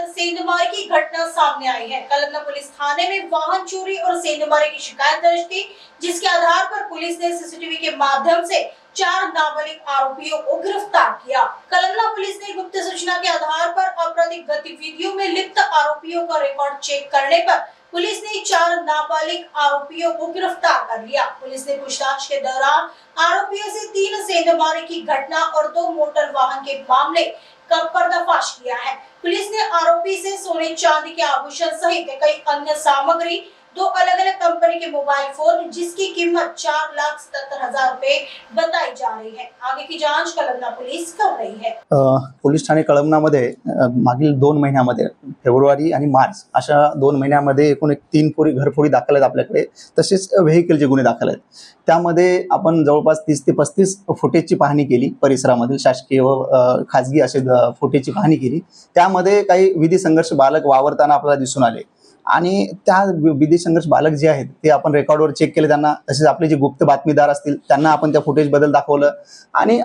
सेंधमारी की घटना सामने आई है। कलमना पुलिस थाने में वाहन चोरी और सेंधमारी की शिकायत दर्ज थी, जिसके आधार पर पुलिस ने सीसीटीवी के माध्यम से 4 नाबालिग आरोपियों को गिरफ्तार किया। कलमना पुलिस ने गुप्त सूचना के आधार पर आपराधिक गतिविधियों में लिप्त आरोपियों का रिकॉर्ड चेक करने पर पुलिस ने 4 नाबालिग आरोपियों को गिरफ्तार कर लिया। पुलिस ने पूछताछ के दौरान आरोपियों से 3 सेंधमारी की घटना और 2 मोटर वाहन के मामले का पर्दाफाश किया है। पुलिस ने आरोपी से सोने चांदी के आभूषण सहित कई अन्य सामग्री, 2 अलग-अलग कंपनी के मोबाइल फोन, जिसकी कीमत 4,77,000 रुपए बताई जा रही है। आगे की जांच कलमना पुलिस कर रही है। पोलीस ठाणे कळमनामध्ये मागील 2 महिन्यामध्ये फेब्रुवारी आणि मार्च अशा 2 महिन्यामध्ये एकूण 3 घरफोडी दाखल आहेत आपल्याकडे। तसेच व्हेकलचे गुन्हे दाखल आहेत। त्यामध्ये आपण जवळपास 30 ते 35 फुटेजची पाहणी केली। परिसरामधील शासकीय व खाजगी असे फुटेजची पाहणी केली। त्यामध्ये काही विधी संघर्ष बालक वावरताना आपल्याला दिसून आले आणि त्या विधी संघर्ष बालक जे आहेत ते आपण रेकॉर्डवर चेक केले त्यांना। तसेच आपले जे गुप्त बातमीदार असतील त्यांना आपण त्या फुटेज बद्दल दाखवलं आणि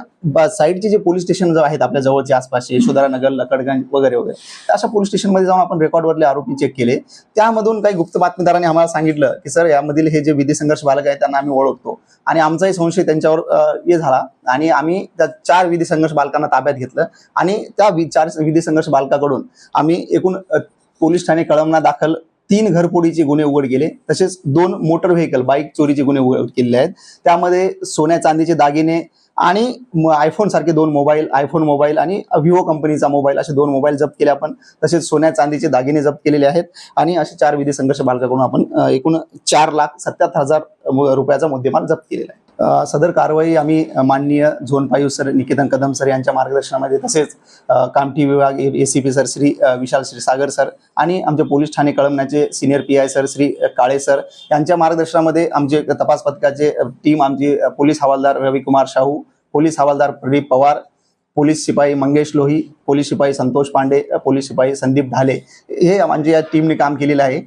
साईडचे जे पोलीस स्टेशन आहेत आपल्या जवळचे आसपासचे यशोधरानगर, लकडगंज वगैरे वगैरे अशा पोलीस स्टेशनमध्ये जाऊन आपण रेकॉर्डवरले आरोपी चेक केले। त्यामधून काही गुप्त बातमीदारांनी आम्हाला सांगितलं की सर यामधील हे जे विधी संघर्ष बालक आहेत त्यांना आम्ही ओळखतो आणि आमचाही संशय त्यांच्यावर हे झाला आणि आम्ही त्या 4 विधी संघर्ष बालकांना ताब्यात घेतलं आणि त्या 4 विधी संघर्ष बालकाकडून आम्ही एकूण पोलीस ठाणे कळमना दाखल 3 घरफोडीचे गुन्हे उघड केले। तसेच 2 मोटर व्हेकल बाईक चोरीचे गुन्हे उघड केलेले आहेत। त्यामध्ये सोन्या चांदीचे दागिने आणि आयफोन सारखे 2 मोबाईल, आयफोन मोबाईल आणि विवो कंपनीचा मोबाईल असे 2 मोबाईल जप्त केले आपण। तसेच सोन्या चांदीचे दागिने जप्त केलेले आहेत आणि असे 4 विधी संघर्ष बालकाकडून आपण एकूण 4,77,000 रुपयाचा मुद्देमाल जप्त केलेला आहे। सदर कारवाई आम्ही माननीय zone 5 sir Niketan Kadam sir यांच्या मार्गदर्शनामध्ये, तसेच कामठी विभाग ACP sir Shri Vishal Sagar sir आणि आमचे पोलीस ठाणे कळमनाचे senior PI sir Shri Kale sir यांच्या मार्गदर्शनामध्ये आमचे तपास पथकाचे टीम, आमचे पोलीस हवालदार रविकुमार शाहू, पोलीस हवालदार प्रदीप पवार, पोलीस शिपाई मंगेश लोही, पोलीस शिपाई संतोष पांडे, पोलीस शिपाई संदीप ढाले हे आमच्या या टीमने काम केलेलं आहे।